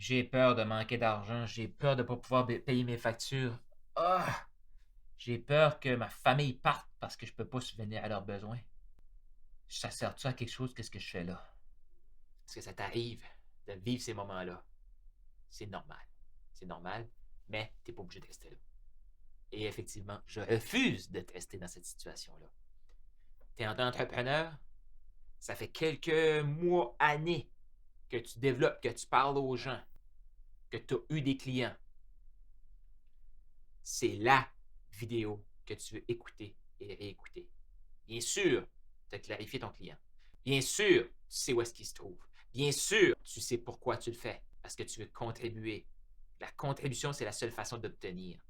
J'ai peur de manquer d'argent, j'ai peur de pas pouvoir payer mes factures. Ah! J'ai peur que ma famille parte parce que je peux pas subvenir à leurs besoins. Ça sert-tu à quelque chose, qu'est-ce que je fais là? Parce que ça t'arrive de vivre ces moments-là. C'est normal. C'est normal, mais t'es pas obligé de rester là. Et effectivement, je refuse de te rester dans cette situation-là. T'es un entrepreneur, ça fait quelques mois, années que tu développes, que tu parles aux gens, que tu as eu des clients. C'est la vidéo que tu veux écouter et réécouter. Bien sûr, tu as clarifié ton client. Bien sûr, tu sais où est-ce qu'il se trouve. Bien sûr, tu sais pourquoi tu le fais. Parce que tu veux contribuer. La contribution, c'est la seule façon d'obtenir.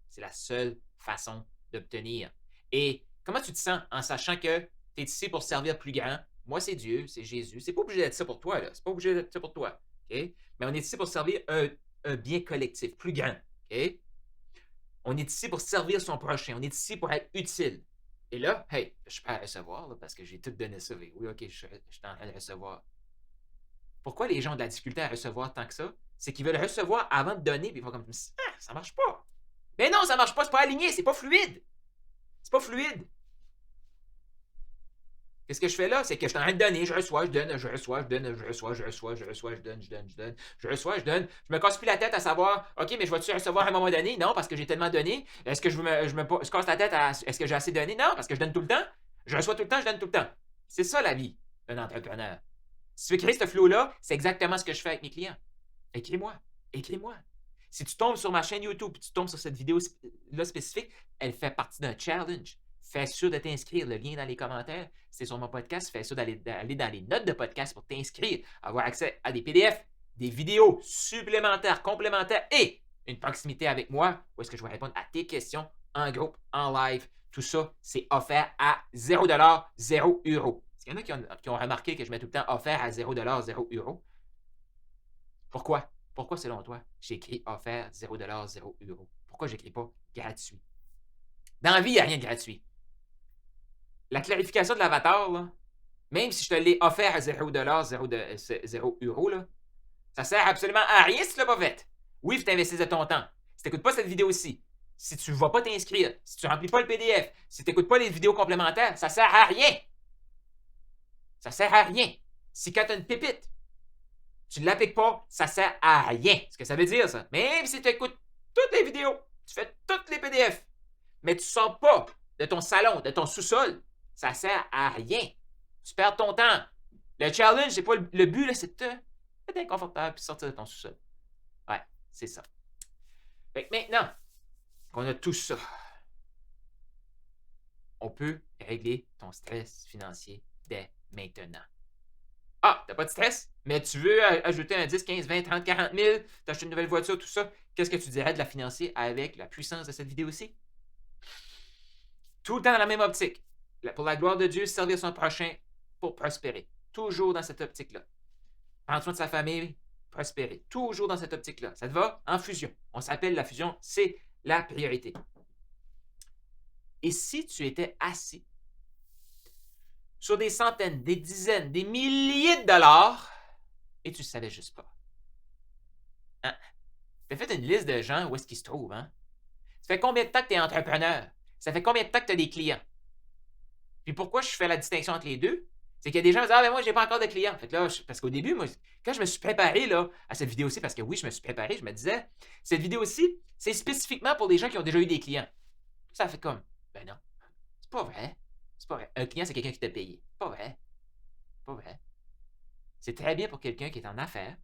C'est la seule façon d'obtenir. Et comment tu te sens en sachant que tu es ici pour servir plus grand? Moi, c'est Dieu, c'est Jésus. C'est pas obligé d'être ça pour toi, là. C'est pas obligé d'être ça pour toi. OK? Mais on est ici pour servir un bien collectif, plus grand. OK? On est ici pour servir son prochain. On est ici pour être utile. Et là, hey, je suis prêt à recevoir là, parce que j'ai tout donné ça. Oui, OK, je suis en train de recevoir. Pourquoi les gens ont de la difficulté à recevoir tant que ça? C'est qu'ils veulent recevoir avant de donner, puis ils font comme ah, ça marche pas. Mais non, ça marche pas, c'est pas aligné, c'est pas fluide. C'est pas fluide. Qu'est-ce que je fais là? C'est que je suis en train de donner, je reçois, je donne, je reçois, je donne, je reçois, je reçois, je reçois, je donne, je donne, je donne, je reçois, je donne. Je me casse plus la tête à savoir, OK, mais je vais-tu recevoir à un moment donné? Non, parce que j'ai tellement donné. Est-ce que je casse la tête à est-ce que j'ai assez donné? Non, parce que je donne tout le temps. Je reçois tout le temps, je donne tout le temps. C'est ça la vie d'un entrepreneur. Si tu veux créer ce flow-là, c'est exactement ce que je fais avec mes clients. Écris-moi. Écris-moi. Si tu tombes sur ma chaîne YouTube, tu tombes sur cette vidéo-là spécifique, elle fait partie d'un challenge. Fais sûr de t'inscrire. Le lien dans les commentaires, c'est sur mon podcast. Fais sûr d'aller dans les notes de podcast pour t'inscrire, avoir accès à des PDF, des vidéos supplémentaires, complémentaires et une proximité avec moi où est-ce que je vais répondre à tes questions en groupe, en live. Tout ça, c'est offert à 0$, 0€. Il y en a qui ont remarqué que je mets tout le temps offert à 0$, 0€. Pourquoi? Pourquoi, selon toi, j'ai écrit offert 0$, 0€? Pourquoi j'écris pas gratuit? Dans la vie, il n'y a rien de gratuit. La clarification de l'avatar, là, même si je te l'ai offert à 0$, 0€, là, ça sert absolument à rien si tu ne l'as pas fait. Oui, il faut t'investir de ton temps. Si tu n'écoutes pas cette vidéo-ci, si tu ne vas pas t'inscrire, si tu ne remplis pas le PDF, si tu n'écoutes pas les vidéos complémentaires, ça sert à rien. Ça sert à rien. Si quand tu as une pépite, tu ne l'appliques pas, ça sert à rien. Ce que ça veut dire, ça. Même si tu écoutes toutes les vidéos, tu fais toutes les PDF, mais tu ne sors pas de ton salon, de ton sous-sol, ça sert à rien. Tu perds ton temps. Le challenge, c'est pas le but, là, c'est de être inconfortable et sortir de ton sous-sol. Ouais, c'est ça. Fait que maintenant qu'on a tout ça, on peut régler ton stress financier dès maintenant. Ah, t'as pas de stress, mais tu veux ajouter un 10, 15, 20, 30, 40 000, t'achètes une nouvelle voiture, tout ça. Qu'est-ce que tu dirais de la financer avec la puissance de cette vidéo-ci? Tout le temps dans la même optique. Pour la gloire de Dieu, servir son prochain pour prospérer. Toujours dans cette optique-là. Prendre soin de sa famille, prospérer. Toujours dans cette optique-là. Ça te va? En fusion. On s'appelle la fusion, c'est la priorité. Et si tu étais assis sur des centaines, des dizaines, des milliers de dollars et tu ne savais juste pas? Hein? Tu as fait une liste de gens où est-ce qu'ils se trouvent, hein? Ça fait combien de temps que tu es entrepreneur? Ça fait combien de temps que tu as des clients? Puis pourquoi je fais la distinction entre les deux? C'est qu'il y a des gens qui disent ah, ben moi, j'ai pas encore de clients. Fait que là, parce qu'au début, moi, quand je me suis préparé là, à cette vidéo-ci, parce que oui, je me suis préparé, je me disais, cette vidéo-ci, c'est spécifiquement pour les gens qui ont déjà eu des clients. Ça fait comme, ben non, c'est pas vrai. C'est pas vrai. Un client, c'est quelqu'un qui t'a payé. Pas vrai. Pas vrai. C'est très bien pour quelqu'un qui est en affaires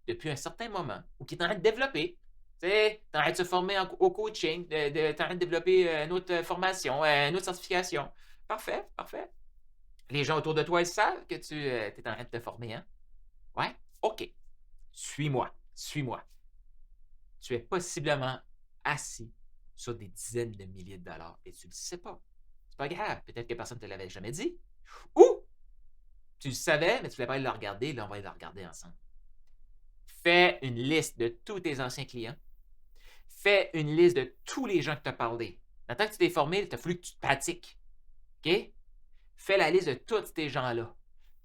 depuis un certain moment ou qui est en train de développer. Tu sais, tu es en train de se former au coaching, tu es en train de développer une autre formation, une autre certification. Parfait, parfait. Les gens autour de toi, ils savent que tu es en train de te former, hein? Ouais? OK. Suis-moi. Suis-moi. Tu es possiblement assis sur des dizaines de milliers de dollars et tu ne le sais pas. C'est pas grave. Peut-être que personne ne te l'avait jamais dit. Ou tu le savais, mais tu ne voulais pas aller le regarder. Là, on va aller le regarder ensemble. Fais une liste de tous tes anciens clients. Fais une liste de tous les gens que tu as parlé. Dans le temps que tu t'es formé, il a fallu que tu te pratiques. OK? Fais la liste de tous ces gens-là.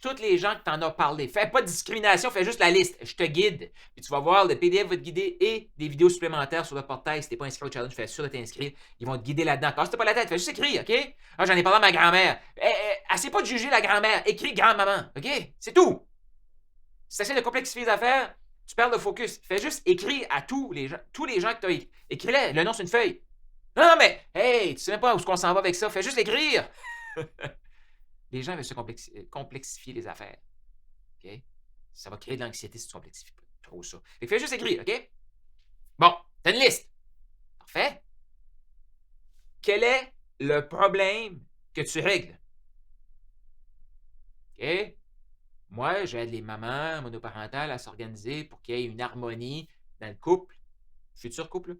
toutes les gens que tu en as parlé. Fais pas de discrimination, fais juste la liste. Je te guide. Puis tu vas voir, le PDF va te guider et des vidéos supplémentaires sur le portail. Si t'es pas inscrit au challenge, fais sûr de t'inscrire. Ils vont te guider là-dedans. Casse-toi pas la tête, fais juste écrire, OK? Ah, j'en ai parlé à ma grand-mère. Essaie pas de juger la grand-mère. Écris grand-maman, OK? C'est tout. Si tu essaies de complexifier les affaires, tu perds le focus. Fais juste écrire à tous les gens que tu as. Écris-les, le nom sur une feuille. Non, mais, hey, tu sais même pas où on s'en va avec ça. Fais juste l'écrire. Les gens veulent se complexifier les affaires. OK? Ça va créer de l'anxiété si tu complexifies trop ça. Fait que fais juste écrire, OK? Bon, t'as une liste. Parfait. Quel est le problème que tu règles? OK? Moi, j'aide les mamans monoparentales à s'organiser pour qu'il y ait une harmonie dans le couple, futur couple,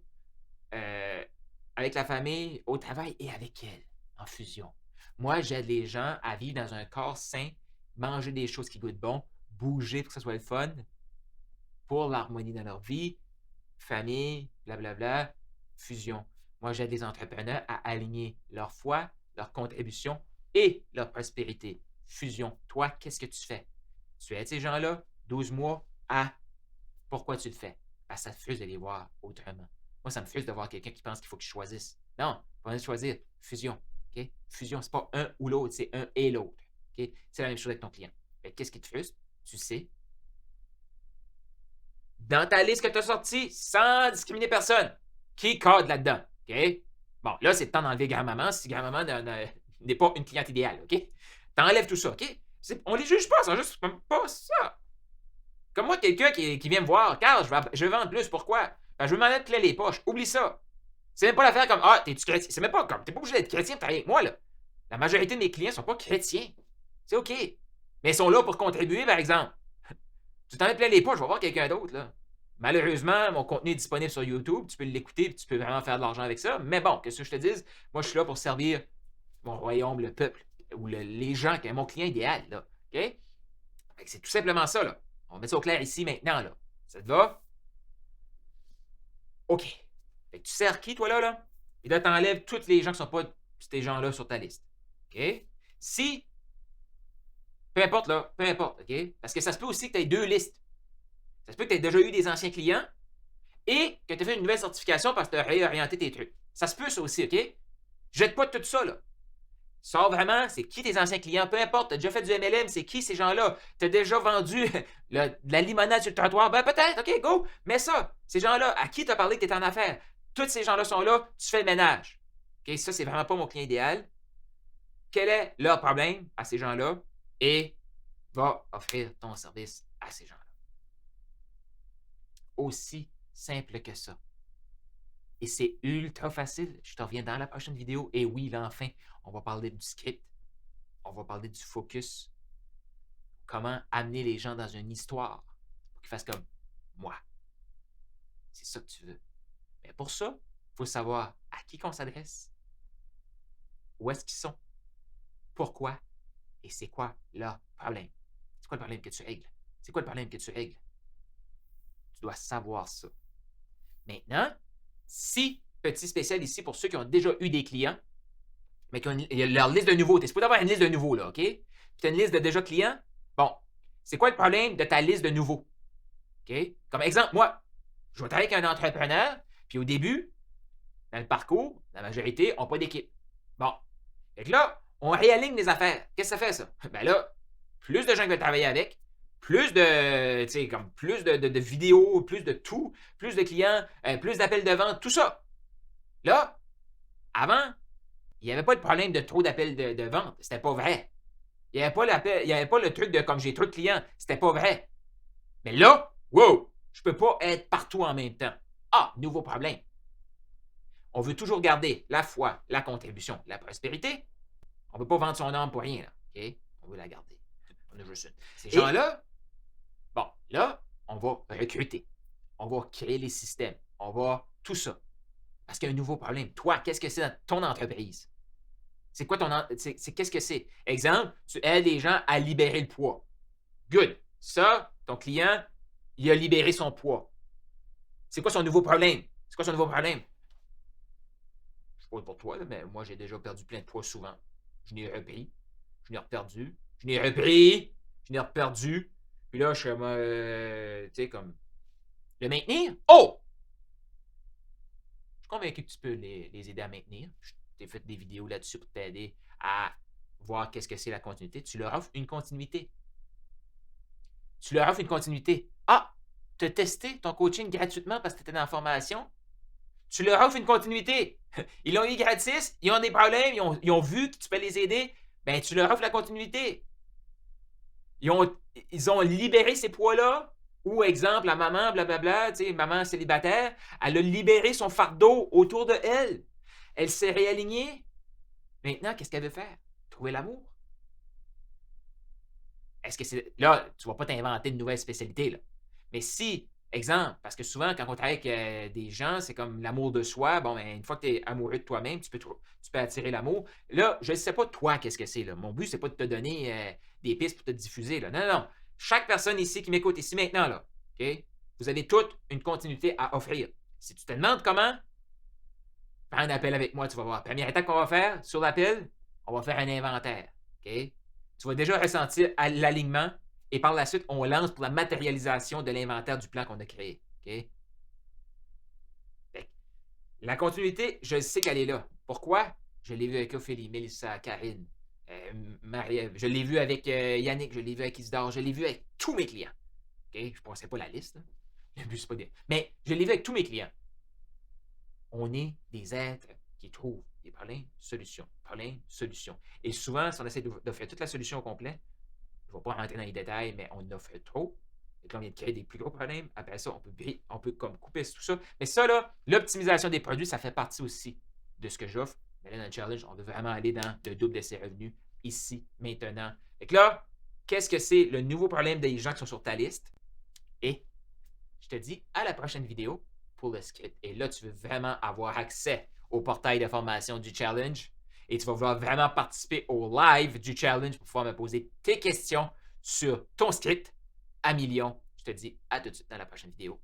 avec la famille, au travail et avec elle, en fusion. Moi, j'aide les gens à vivre dans un corps sain, manger des choses qui goûtent bon, bouger pour que ça soit le fun, pour l'harmonie dans leur vie, famille, blablabla, fusion. Moi, j'aide les entrepreneurs à aligner leur foi, leur contribution et leur prospérité. Fusion. Toi, qu'est-ce que tu fais? Tu aides ces gens-là, 12 mois, à pourquoi tu le fais? Parce que ça te frustre de les voir autrement. Moi, ça me frustre de voir quelqu'un qui pense qu'il faut que je choisisse. Non, pas besoin de choisir. Fusion. Okay? Fusion, c'est pas un ou l'autre, c'est un et l'autre. Okay? C'est la même chose avec ton client. Qu'est-ce qui te frustre? Tu sais. Dans ta liste que tu as sortie, sans discriminer personne, qui cadre là-dedans? OK? Bon, là, c'est le temps d'enlever grand-maman si grand-maman n'est pas une cliente idéale. OK? T'enlèves tout ça. OK? On les juge pas, c'est juste pas ça. Comme moi, quelqu'un qui vient me voir, Carl, je veux vendre plus, pourquoi? Ben, je veux m'en mettre plein les poches. Oublie ça. C'est même pas l'affaire comme ah, t'es-tu chrétien? C'est même pas comme t'es pas obligé d'être chrétien pour travailler avec moi, là. La majorité de mes clients sont pas chrétiens. C'est OK. Mais ils sont là pour contribuer, par exemple. Tu t'en mets plein les poches, je vais voir quelqu'un d'autre, là. Malheureusement, mon contenu est disponible sur YouTube. Tu peux l'écouter et tu peux vraiment faire de l'argent avec ça. Mais bon, qu'est-ce que je te dise? Moi, je suis là pour servir mon royaume, le peuple, ou les gens, qui est mon client idéal, là. OK? Fait que c'est tout simplement ça, là. On va mettre ça au clair ici, maintenant, là. Ça te va? OK. Fait que tu sers qui, toi, là? Et là, t'enlèves tous les gens qui sont pas ces gens-là sur ta liste. OK? Si, peu importe, là, peu importe, OK? Parce que ça se peut aussi que tu aies deux listes. Ça se peut que tu aies déjà eu des anciens clients et que tu aies fait une nouvelle certification parce que tu as réorienté tes trucs. Ça se peut, ça aussi, OK? Jette pas tout ça, là. Sors vraiment, c'est qui tes anciens clients, peu importe, tu as déjà fait du MLM, c'est qui ces gens-là? Tu as déjà vendu de la limonade sur le trottoir? Ben peut-être, OK, go, mets ça. Ces gens-là, à qui tu as parlé que tu es en affaires? Tous ces gens-là sont là, tu fais le ménage. OK, ça, c'est vraiment pas mon client idéal. Quel est leur problème à ces gens-là? Et va offrir ton service à ces gens-là. Aussi simple que ça. Et c'est ultra facile. Je te reviens dans la prochaine vidéo. Et oui, là, enfin, on va parler du script. On va parler du focus. Comment amener les gens dans une histoire pour qu'ils fassent comme moi. C'est ça que tu veux. Mais pour ça, il faut savoir à qui qu'on s'adresse, où est-ce qu'ils sont, pourquoi et c'est quoi leur problème. C'est quoi le problème que tu règles? C'est quoi le problème que tu règles? Tu dois savoir ça. Maintenant, si, petit spécial ici pour ceux qui ont déjà eu des clients, mais qui ont leur liste de nouveaux. Tu es supposé avoir une liste de nouveaux, là, OK? Puis tu as une liste de déjà clients. Bon, c'est quoi le problème de ta liste de nouveaux? OK? Comme exemple, moi, je vais travailler avec un entrepreneur, puis au début, dans le parcours, la majorité n'ont pas d'équipe. Bon. Fait que là, on réaligne les affaires. Qu'est-ce que ça fait, ça? Ben là, plus de gens qui veulent travailler avec, plus de, tu sais, comme plus de vidéos, plus de tout, plus de clients, plus d'appels de vente, tout ça. Là, avant, il n'y avait pas de problème de trop d'appels de vente. C'était pas vrai. Il n'y avait pas le truc de comme j'ai trop de clients. C'était pas vrai. Mais là, wow, je peux pas être partout en même temps. Ah, nouveau problème. On veut toujours garder la foi, la contribution, la prospérité. On ne veut pas vendre son âme pour rien, là. OK? On veut la garder. On a juste une. Ces gens-là, bon, là, on va recruter. On va créer les systèmes. On va tout ça. Parce qu'il y a un nouveau problème. Toi, qu'est-ce que c'est dans ton entreprise? C'est quoi qu'est-ce que c'est? Exemple, tu aides les gens à libérer le poids. Good. Ça, ton client, il a libéré son poids. C'est quoi son nouveau problème? C'est quoi son nouveau problème? Je sais pas pour toi, là, mais moi, j'ai déjà perdu plein de poids souvent. Je n'ai repris. Je n'ai reperdu. Je n'ai repris. je n'ai perdu. Puis là, je suis tu sais, comme, le maintenir. Oh! Je suis convaincu que tu peux les aider à maintenir. Je t'ai fait des vidéos là-dessus pour t'aider à voir qu'est-ce que c'est la continuité. Tu leur offres une continuité. Tu leur offres une continuité. Ah! Tu as testé ton coaching gratuitement parce que tu étais dans la formation. Tu leur offres une continuité. Ils l'ont eu gratis, ils ont des problèmes, ils ont vu que tu peux les aider. Ben, tu leur offres la continuité. Ils ont libéré ces poids-là. Ou, exemple, la maman, blablabla, tu sais, maman célibataire, elle a libéré son fardeau autour de elle. Elle s'est réalignée. Maintenant, qu'est-ce qu'elle veut faire? Trouver l'amour. Est-ce que c'est. Là, tu ne vas pas t'inventer une nouvelle spécialité, là. Mais si, exemple, parce que souvent, quand on travaille avec des gens, c'est comme l'amour de soi. Bon, ben, une fois que tu es amoureux de toi-même, tu peux attirer l'amour. Là, je ne sais pas toi, qu'est-ce que c'est, là. Mon but, c'est pas de te donner des pistes pour te diffuser, là. Non, non, non. Chaque personne ici qui m'écoute ici maintenant, là, OK? Vous avez toute une continuité à offrir. Si tu te demandes comment, fais un appel avec moi, tu vas voir. Première étape qu'on va faire sur l'appel, on va faire un inventaire. OK? Tu vas déjà ressentir l'alignement et par la suite, on lance pour la matérialisation de l'inventaire du plan qu'on a créé. OK? La continuité, je sais qu'elle est là. Pourquoi? Je l'ai vu avec Ophélie, Mélissa, Karine, Marie-Ève. Je l'ai vu avec Yannick, je l'ai vu avec Isidore, je l'ai vu avec tous mes clients. OK? Je ne pensais pas la liste. Là. Le but, c'est pas de... Mais je l'ai vu avec tous mes clients. On est des êtres qui trouvent des problèmes, solutions, problèmes, solutions. Et souvent, si on essaie d'offrir toute la solution au complet, je ne vais pas rentrer dans les détails, mais on offre trop. Et quand on vient de créer des plus gros problèmes, après ça, on peut comme couper tout ça. Mais ça, là, l'optimisation des produits, ça fait partie aussi de ce que j'offre. Mais là, dans le challenge, on veut vraiment aller dans le double de ses revenus, ici, maintenant. Et là, qu'est-ce que c'est le nouveau problème des gens qui sont sur ta liste? Et je te dis à la prochaine vidéo pour le script. Et là, tu veux vraiment avoir accès au portail de formation du challenge. Et tu vas vouloir vraiment participer au live du challenge pour pouvoir me poser tes questions sur ton script à millions. Je te dis à tout de suite dans la prochaine vidéo.